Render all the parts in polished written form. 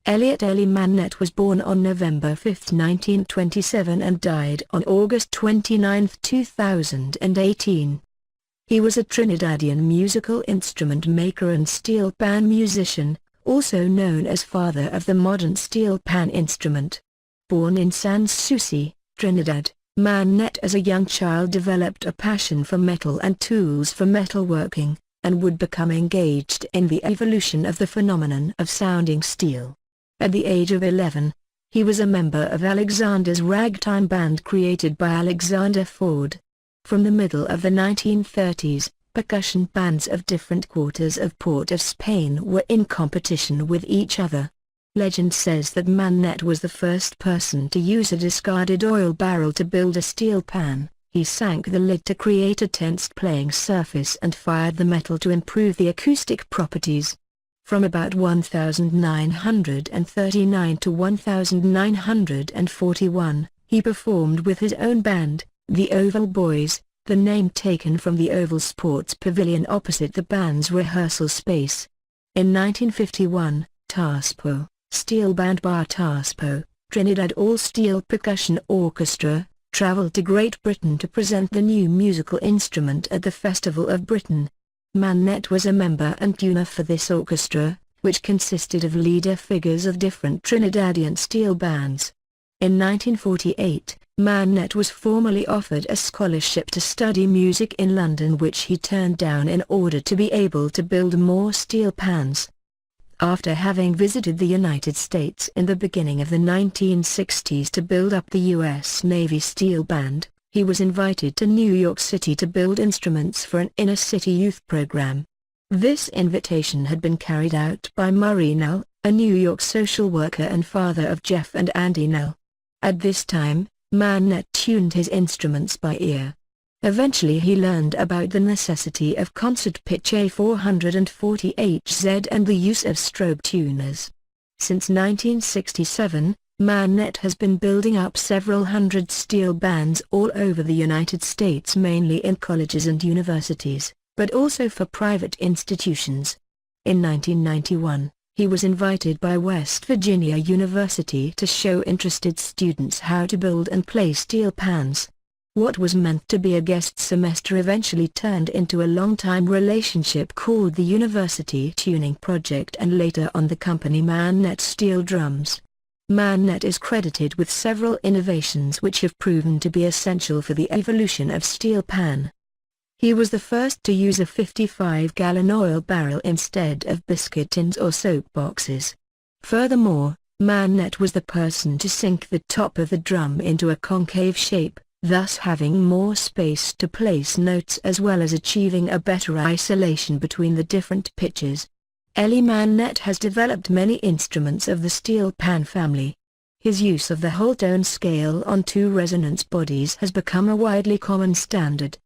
Elliot Ellie Mannette was born on November 5, 1927 and died on August 29, 2018. He was a Trinidadian musical instrument maker and steel pan musician, also known as father of the modern steel pan instrument. Born in Sans Souci, Trinidad, Mannette as a young child developed a passion for metal and tools for metalworking, and would become engaged in the evolution of the phenomenon of sounding steel. At the age of 11, he was a member of Alexander's ragtime band created by Alexander Ford. From the middle of the 1930s, percussion bands of different quarters of Port of Spain were in competition with each other. Legend says that Mannette was the first person to use a discarded oil barrel to build a steel pan. He sank the lid to create a tensed playing surface and fired the metal to improve the acoustic properties. From about 1939 to 1941, he performed with his own band, the Oval Boys, the name taken from the Oval Sports Pavilion opposite the band's rehearsal space. In 1951, TASPO, Steelband by TASPO, Trinidad All-Steel Percussion Orchestra, travelled to Great Britain to present the new musical instrument at the Festival of Britain. Mannette was a member and tuner for this orchestra, which consisted of leader figures of different Trinidadian steel bands. In 1948, Mannette was formally offered a scholarship to study music in London, which he turned down in order to be able to build more steel pans. After having visited the United States in the beginning of the 1960s to build up the U.S. Navy Steel Band, he was invited to New York City to build instruments for an inner-city youth program. This invitation had been carried out by Murray Narell, a New York social worker and father of Jeff and Andy Narell. At this time, Mannette tuned his instruments by ear. Eventually he learned about the necessity of concert pitch A440Hz and the use of strobe tuners. Since 1967, Mannette has been building up several hundred steel bands all over the United States, mainly in colleges and universities, but also for private institutions. In 1991, he was invited by West Virginia University to show interested students how to build and play steel pans. What was meant to be a guest semester eventually turned into a long-time relationship called the University Tuning Project and later on the company Mannette Steel Drums. Mannette is credited with several innovations which have proven to be essential for the evolution of steel pan. He was the first to use a 55-gallon oil barrel instead of biscuit tins or soap boxes. Furthermore, Mannette was the person to sink the top of the drum into a concave shape, thus having more space to place notes as well as achieving a better isolation between the different pitches. Ellie Mannette has developed many instruments of the steel pan family. His use of the whole tone scale on two resonance bodies has become a widely common standard.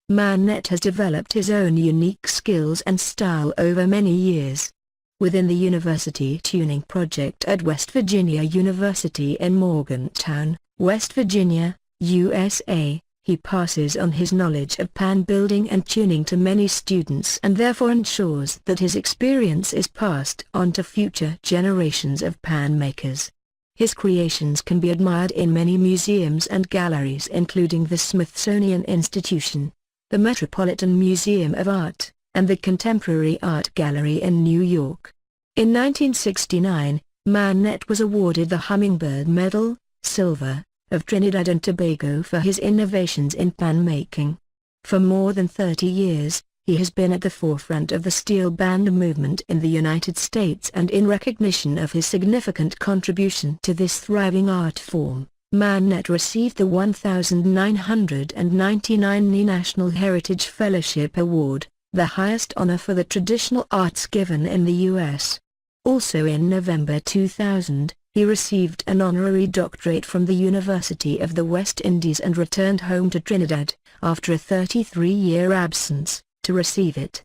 Mannette has developed his own unique skills and style over many years. Within the University Tuning Project at West Virginia University in Morgantown, West Virginia, USA, he passes on his knowledge of pan building and tuning to many students and therefore ensures that his experience is passed on to future generations of pan makers. His creations can be admired in many museums and galleries including the Smithsonian Institution, the Metropolitan Museum of Art, and the Contemporary Art Gallery in New York. In 1969, Mannette was awarded the Hummingbird Medal, Silver, of Trinidad and Tobago for his innovations in pan making. For more than 30 years, he has been at the forefront of the steel band movement in the United States, and in recognition of his significant contribution to this thriving art form, Mannette received the 1999 National Heritage Fellowship Award, the highest honor for the traditional arts given in the U.S. Also in November 2000, he received an honorary doctorate from the University of the West Indies and returned home to Trinidad, after a 33-year absence, to receive it.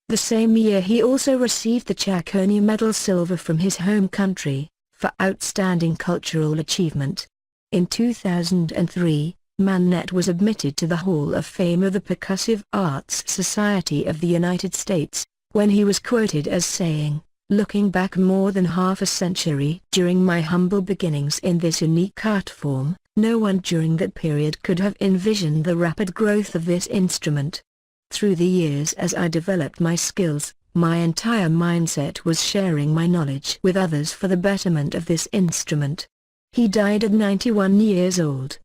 The same year he also received the Chaconi Medal Silver from his home country, for outstanding cultural achievement. In 2003, Mannette was admitted to the Hall of Fame of the Percussive Arts Society of the United States, when he was quoted as saying, Looking back more than half a century during my humble beginnings in this unique art form, no one during that period could have envisioned the rapid growth of this instrument. Through the years as I developed my skills, my entire mindset was sharing my knowledge with others for the betterment of this instrument. He died at 91 years old.